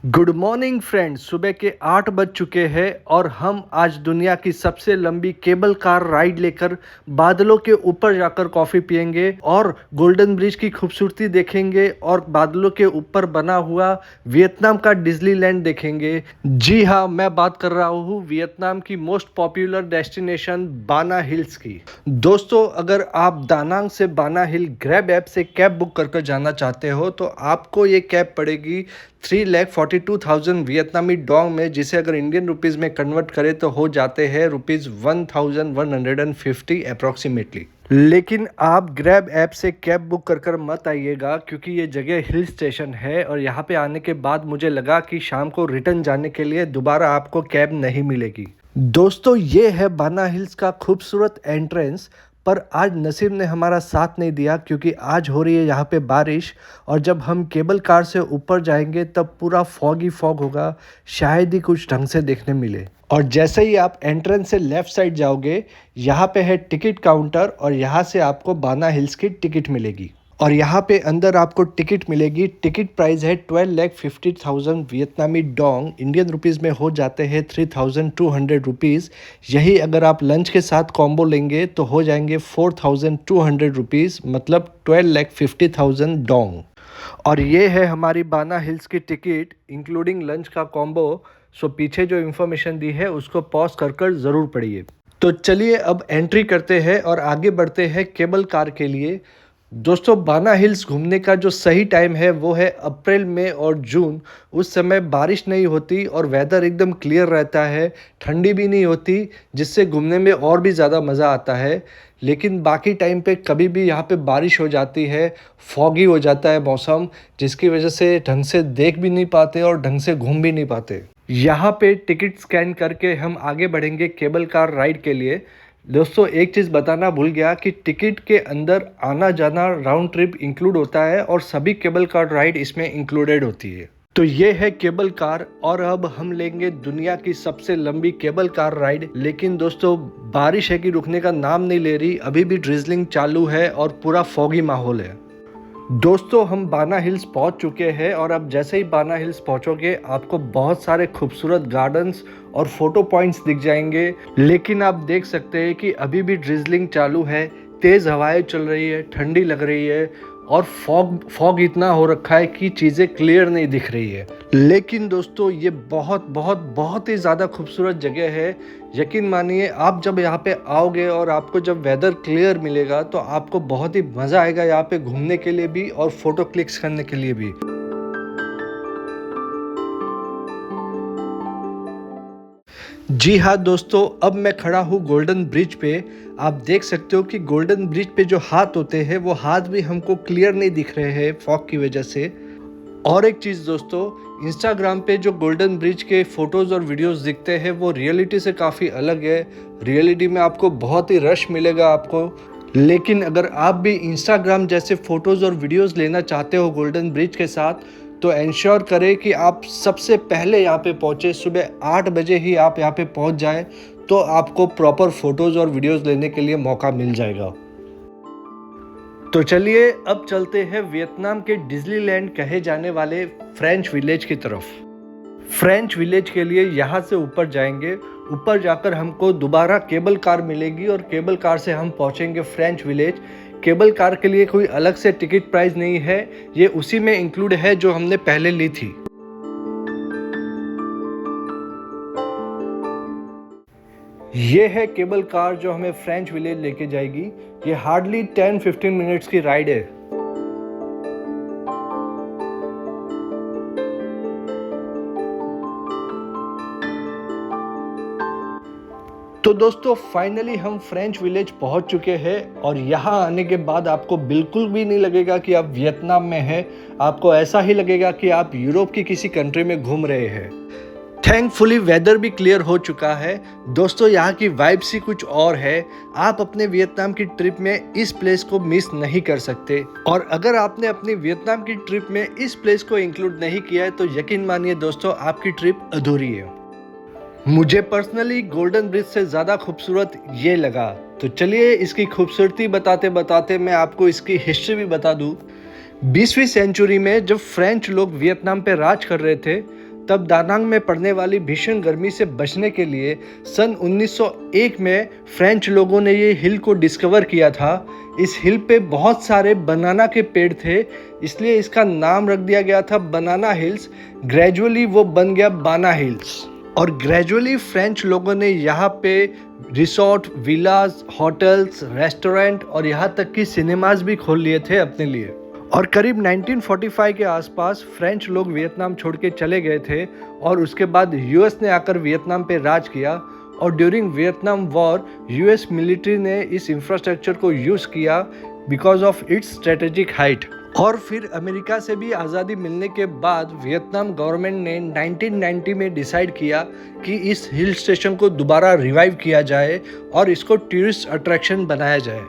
Good morning friends. सुबह के 8 बज चुके हैं और हम आज दुनिया की सबसे लंबी केबल कार राइड लेकर बादलों के ऊपर जाकर कॉफ़ी पियेंगे और गोल्डन ब्रिज की खूबसूरती देखेंगे और बादलों के ऊपर बना हुआ वियतनाम का डिज्नीलैंड देखेंगे। जी हाँ, मैं बात कर रहा हूँ वियतनाम की मोस्ट पॉपुलर डेस्टिनेशन बाना हिल्स की। दोस्तों, अगर आप दानांग से बाना हिल ग्रैब ऐप से कैब बुक कर जाना चाहते हो तो आपको ये कैब पड़ेगी 3,42,000 वियतनामी डोंग में, जिसे अगर इंडियन रुपीज़ में कन्वर्ट करें तो हो जाते हैं रुपीज़ 1,150 अप्रॉक्सीमेटली। लेकिन आप ग्रैब ऐप से कैब बुक कर मत आइएगा, क्योंकि ये जगह हिल स्टेशन है और यहाँ पे आने के बाद मुझे लगा कि शाम को रिटर्न जाने के लिए दोबारा आपको कैब नहीं मिलेगी। दोस्तों, ये है बाना हिल्स का खूबसूरत एंट्रेंस, पर आज नसीब ने हमारा साथ नहीं दिया क्योंकि आज हो रही है यहाँ पे बारिश और जब हम केबल कार से ऊपर जाएंगे तब पूरा फॉग ही फॉग होगा, शायद ही कुछ ढंग से देखने मिले। और जैसे ही आप एंट्रेंस से लेफ़्ट साइड जाओगे, यहाँ पे है टिकट काउंटर और यहाँ से आपको बाना हिल्स की टिकट मिलेगी और यहाँ पे अंदर आपको टिकट मिलेगी। टिकट प्राइस है 12,50,000 वियतनामी डोंग, इंडियन रुपीज़ में हो जाते हैं 3,200 रुपीज़। यही अगर आप लंच के साथ कॉम्बो लेंगे तो हो जाएंगे 4,200 रुपीज़, मतलब 12,50,000 डोंग। और ये है हमारी बाना हिल्स की टिकट इंक्लूडिंग लंच का कॉम्बो। सो पीछे जो इन्फॉर्मेशन दी है उसको पॉज कर ज़रूर पढ़िए। तो चलिए अब एंट्री करते हैं और आगे बढ़ते हैं केबल कार के लिए। दोस्तों, बाना हिल्स घूमने का जो सही टाइम है वो है अप्रैल मई और जून। उस समय बारिश नहीं होती और वेदर एकदम क्लियर रहता है, ठंडी भी नहीं होती, जिससे घूमने में और भी ज़्यादा मज़ा आता है। लेकिन बाकी टाइम पे कभी भी यहाँ पे बारिश हो जाती है, फॉगी हो जाता है मौसम, जिसकी वजह से ढंग से देख भी नहीं पाते और ढंग से घूम भी नहीं पाते। यहाँ पे टिकट स्कैन करके हम आगे बढ़ेंगे केबल कार राइड के लिए। दोस्तों, एक चीज़ बताना भूल गया कि टिकट के अंदर आना जाना राउंड ट्रिप इंक्लूड होता है और सभी केबल कार राइड इसमें इंक्लूडेड होती है। तो ये है केबल कार और अब हम लेंगे दुनिया की सबसे लंबी केबल कार राइड। लेकिन दोस्तों, बारिश है कि रुकने का नाम नहीं ले रही, अभी भी ड्रिजलिंग चालू है और पूरा फॉगी माहौल है। दोस्तों, हम बाना हिल्स पहुंच चुके हैं और अब जैसे ही बाना हिल्स पहुंचोगे आपको बहुत सारे खूबसूरत गार्डन्स और फोटो पॉइंट्स दिख जाएंगे। लेकिन आप देख सकते हैं कि अभी भी ड्रिजलिंग चालू है, तेज़ हवाएं चल रही है, ठंडी लग रही है और फॉग इतना हो रखा है कि चीज़ें क्लियर नहीं दिख रही है। लेकिन दोस्तों, ये बहुत बहुत बहुत ही ज़्यादा खूबसूरत जगह है। यकीन मानिए, आप जब यहाँ पे आओगे और आपको जब वेदर क्लियर मिलेगा तो आपको बहुत ही मज़ा आएगा यहाँ पे घूमने के लिए भी और फोटो क्लिक्स करने के लिए भी। जी हाँ दोस्तों, अब मैं खड़ा हूँ गोल्डन ब्रिज पे। आप देख सकते हो कि गोल्डन ब्रिज पे जो हाथ होते हैं वो हाथ भी हमको क्लियर नहीं दिख रहे हैं फॉग की वजह से। और एक चीज़ दोस्तों, इंस्टाग्राम पे जो गोल्डन ब्रिज के फ़ोटोज़ और वीडियोस दिखते हैं वो रियलिटी से काफ़ी अलग है। रियलिटी में आपको बहुत ही रश मिलेगा आपको। लेकिन अगर आप भी इंस्टाग्राम जैसे फ़ोटोज़ और वीडियोस लेना चाहते हो गोल्डन ब्रिज के साथ, तो इंश्योर करें कि आप सबसे पहले यहाँ पे पहुँचे। सुबह 8 बजे ही आप यहाँ पे पहुँच जाएं तो आपको प्रॉपर फ़ोटोज़ और वीडियोस लेने के लिए मौका मिल जाएगा। तो चलिए अब चलते हैं वियतनाम के डिज्नीलैंड कहे जाने वाले फ्रेंच विलेज की तरफ। फ्रेंच विलेज के लिए यहाँ से ऊपर जाएंगे। ऊपर जाकर हमको दोबारा केबल कार मिलेगी और केबल कार से हम पहुँचेंगे फ्रेंच विलेज। केबल कार के लिए कोई अलग से टिकट प्राइस नहीं है, ये उसी में इंक्लूड है जो हमने पहले ली थी। ये है केबल कार जो हमें फ्रेंच विलेज लेके जाएगी। ये हार्डली 10-15 मिनट्स की राइड है। तो दोस्तों, फाइनली हम फ्रेंच विलेज पहुंच चुके हैं और यहाँ आने के बाद आपको बिल्कुल भी नहीं लगेगा कि आप वियतनाम में हैं। आपको ऐसा ही लगेगा कि आप यूरोप की किसी कंट्री में घूम रहे हैं। थैंकफुली वेदर भी क्लियर हो चुका है। दोस्तों, यहाँ की वाइब्स ही कुछ और है। आप अपने वियतनाम की ट्रिप में इस प्लेस को मिस नहीं कर सकते। और अगर आपने अपनी वियतनाम की ट्रिप में इस प्लेस को इंक्लूड नहीं किया है तो यकीन मानिए दोस्तों, आपकी ट्रिप अधूरी है। मुझे पर्सनली गोल्डन ब्रिज से ज़्यादा खूबसूरत ये लगा। तो चलिए इसकी खूबसूरती बताते बताते मैं आपको इसकी हिस्ट्री भी बता दूँ। 20वीं सेंचुरी में जब फ्रेंच लोग वियतनाम पे राज कर रहे थे तब दानांग में पड़ने वाली भीषण गर्मी से बचने के लिए सन 1901 में फ्रेंच लोगों ने ये हिल को डिस्कवर किया था। इस हिल पे बहुत सारे बनाना के पेड़ थे, इसलिए इसका नाम रख दिया गया था बनाना हिल्स। ग्रेजुअली वो बन गया बाना हिल्स और ग्रेजुअली फ्रेंच लोगों ने यहाँ पे रिसोर्ट, विलास, होटल्स, रेस्टोरेंट और यहाँ तक कि सिनेमाज भी खोल लिए थे अपने लिए। और करीब 1945 के आसपास फ्रेंच लोग वियतनाम छोड़ के चले गए थे और उसके बाद यूएस ने आकर वियतनाम पे राज किया। और during Vietnam war US military ने इस इंफ्रास्ट्रक्चर को यूज़ किया because of its strategic height. और फिर अमेरिका से भी आज़ादी मिलने के बाद वियतनाम गवर्नमेंट ने 1990 में डिसाइड किया कि इस हिल स्टेशन को दोबारा रिवाइव किया जाए और इसको टूरिस्ट अट्रैक्शन बनाया जाए।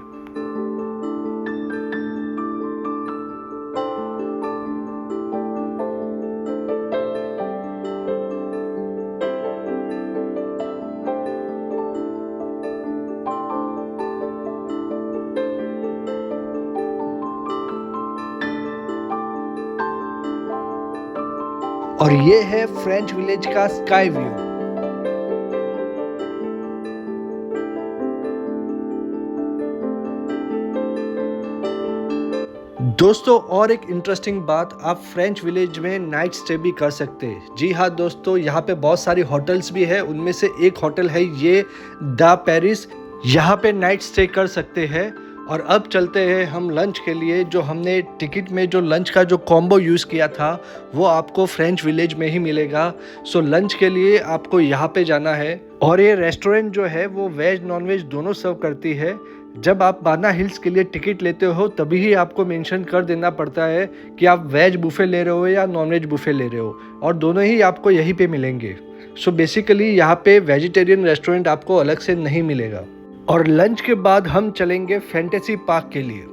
और ये है फ्रेंच विलेज का स्काई व्यू। दोस्तों और एक इंटरेस्टिंग बात, आप फ्रेंच विलेज में नाइट स्टे भी कर सकते हैं। जी हाँ दोस्तों, यहाँ पे बहुत सारी होटल्स भी है, उनमें से एक होटल है ये दा पेरिस, यहाँ पे नाइट स्टे कर सकते हैं। और अब चलते हैं हम लंच के लिए। जो हमने टिकट में जो लंच का जो कॉम्बो यूज़ किया था वो आपको फ्रेंच विलेज में ही मिलेगा। सो लंच के लिए आपको यहाँ पे जाना है। और ये रेस्टोरेंट जो है वो वेज नॉन वेज दोनों सर्व करती है। जब आप बाना हिल्स के लिए टिकट लेते हो तभी ही आपको मेंशन कर देना पड़ता है कि आप वेज बुफे ले रहे हो या नॉन वेज बुफे ले रहे हो, और दोनों ही आपको यहीं पे मिलेंगे। सो बेसिकली यहाँ पे वेजिटेरियन रेस्टोरेंट आपको अलग से नहीं मिलेगा। और लंच के बाद हम चलेंगे फैंटेसी पार्क के लिए।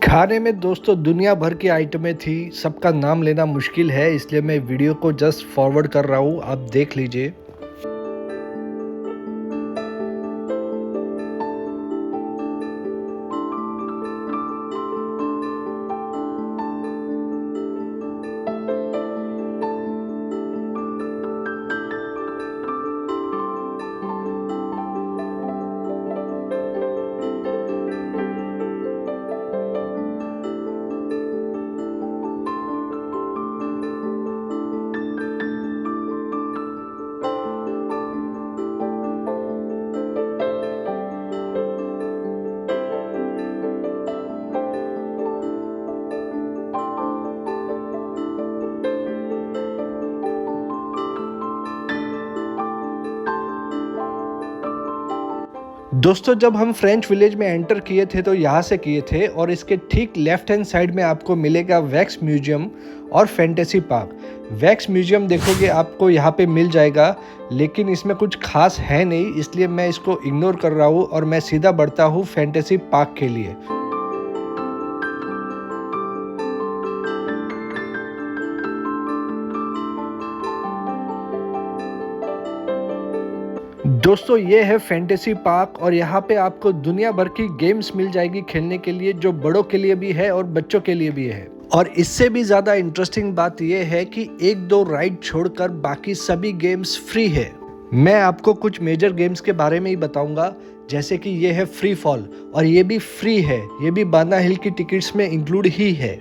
खाने में दोस्तों दुनिया भर की आइटमें थी, सबका नाम लेना मुश्किल है, इसलिए मैं वीडियो को जस्ट फॉरवर्ड कर रहा हूँ, आप देख लीजिए। दोस्तों जब हम फ्रेंच विलेज में एंटर किए थे तो यहाँ से किए थे, और इसके ठीक लेफ्ट हैंड साइड में आपको मिलेगा वैक्स म्यूजियम और फैंटेसी पार्क। वैक्स म्यूजियम देखोगे आपको यहाँ पे मिल जाएगा, लेकिन इसमें कुछ खास है नहीं, इसलिए मैं इसको इग्नोर कर रहा हूँ और मैं सीधा बढ़ता हूँ फैंटेसी पार्क के लिए। दोस्तों ये है फैंटेसी पार्क और यहाँ पे आपको दुनिया भर की गेम्स मिल जाएगी खेलने के लिए, जो बड़ों के लिए भी है और बच्चों के लिए भी है। और इससे भी ज़्यादा इंटरेस्टिंग बात यह है कि एक दो राइड छोड़कर बाकी सभी गेम्स फ्री है। मैं आपको कुछ मेजर गेम्स के बारे में ही बताऊंगा, जैसे कि ये है फ्री फॉल और ये भी फ्री है, ये भी बाना हिल की टिकट्स में इंक्लूड ही है।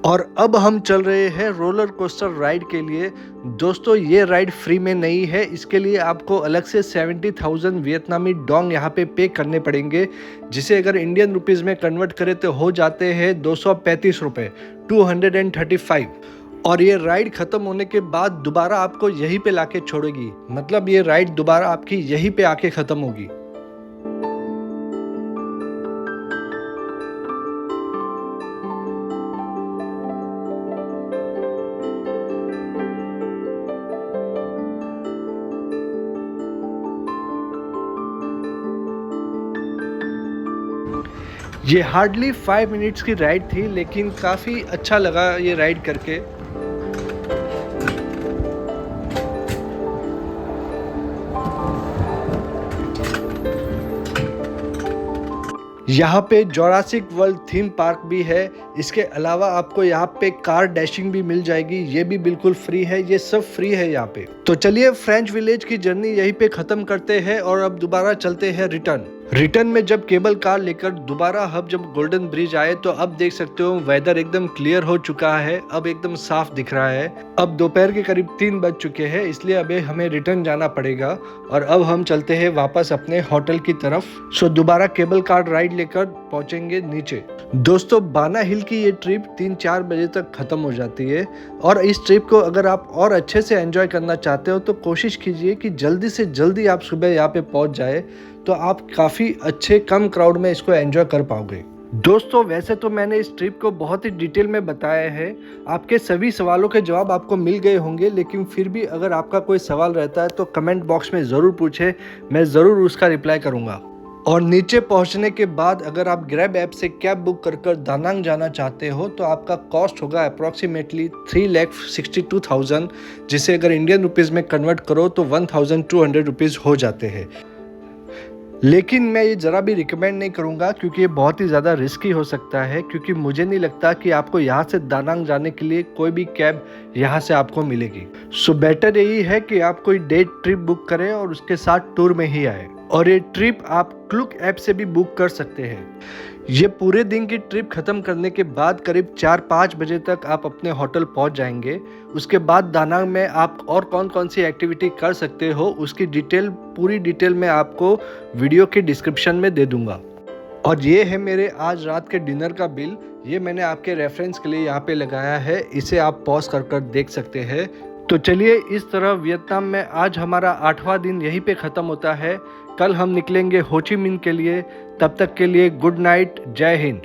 और अब हम चल रहे हैं रोलर कोस्टर राइड के लिए। दोस्तों ये राइड फ्री में नहीं है, इसके लिए आपको अलग से 70,000 वियतनामी डोंग यहाँ पे करने पड़ेंगे, जिसे अगर इंडियन रुपीज़ में कन्वर्ट करें तो हो जाते हैं 235 रुपये, 235। और ये राइड ख़त्म होने के बाद दोबारा आपको यहीं पे लाके छोड़ेगी, मतलब ये राइड दोबारा आपकी यहीं पे आके ख़त्म होगी। ये हार्डली 5 मिनट्स की राइड थी, लेकिन काफ़ी अच्छा लगा ये राइड करके। यहाँ पे जोरासिक वर्ल्ड थीम पार्क भी है। इसके अलावा आपको यहाँ पे कार डैशिंग भी मिल जाएगी, ये भी बिल्कुल फ्री है। ये सब फ्री है यहाँ पे। तो चलिए फ्रेंच विलेज की जर्नी यहीं पे खत्म करते हैं और अब दोबारा चलते हैं रिटर्न में। जब केबल कार लेकर दोबारा हम जब गोल्डन ब्रिज आए तो अब देख सकते हो वेदर एकदम क्लियर हो चुका है, अब एकदम साफ दिख रहा है। अब दोपहर के करीब 3 बज चुके हैं, इसलिए अभी हमें रिटर्न जाना पड़ेगा और अब हम चलते हैं वापस अपने होटल की तरफ। सो दोबारा केबल कार राइड लेकर पहुंचेंगे नीचे। दोस्तों बाना हिल की ये ट्रिप 3-4 बजे तक खत्म हो जाती है और इस ट्रिप को अगर आप और अच्छे से एंजॉय करना चाहते हो तो कोशिश कीजिए कि जल्दी से जल्दी आप सुबह यहाँ पे पहुंच जाए, तो आप काफ़ी अच्छे कम क्राउड में इसको एंजॉय कर पाओगे। दोस्तों वैसे तो मैंने इस ट्रिप को बहुत ही डिटेल में बताया है, आपके सभी सवालों के जवाब आपको मिल गए होंगे, लेकिन फिर भी अगर आपका कोई सवाल रहता है तो कमेंट बॉक्स में ज़रूर पूछें, मैं ज़रूर उसका रिप्लाई करूँगा। और नीचे पहुंचने के बाद अगर आप ग्रैब ऐप से कैब बुक कर दानांग जाना चाहते हो तो आपका कॉस्ट होगा अप्रॉक्सीमेटली 3,62,000, जिसे अगर इंडियन रुपीज़ में कन्वर्ट करो तो 1,200 रुपीज़ हो जाते हैं। लेकिन मैं ये ज़रा भी रिकमेंड नहीं करूँगा क्योंकि ये बहुत ही ज़्यादा रिस्की हो सकता है, क्योंकि मुझे नहीं लगता कि आपको यहाँ से दानांग जाने के लिए कोई भी कैब यहाँ से आपको मिलेगी। सो बेटर यही है कि आप कोई डे ट्रिप बुक करें और उसके साथ टूर में ही आए। और ये ट्रिप आप क्लूक ऐप से भी बुक कर सकते हैं। ये पूरे दिन की ट्रिप ख़त्म करने के बाद करीब 4-5 बजे तक आप अपने होटल पहुंच जाएंगे। उसके बाद दानांग में आप और कौन कौन सी एक्टिविटी कर सकते हो उसकी डिटेल, पूरी डिटेल मैं आपको वीडियो के डिस्क्रिप्शन में दे दूंगा। और ये है मेरे आज रात के डिनर का बिल, ये मैंने आपके रेफरेंस के लिए यहाँ पे लगाया है, इसे आप पॉज कर देख सकते हैं। तो चलिए इस तरह वियतनाम में आज हमारा 8वां दिन यहीं पे ख़त्म होता है। कल हम निकलेंगे हो ची मिन्ह के लिए। तब तक के लिए गुड नाइट, जय हिंद।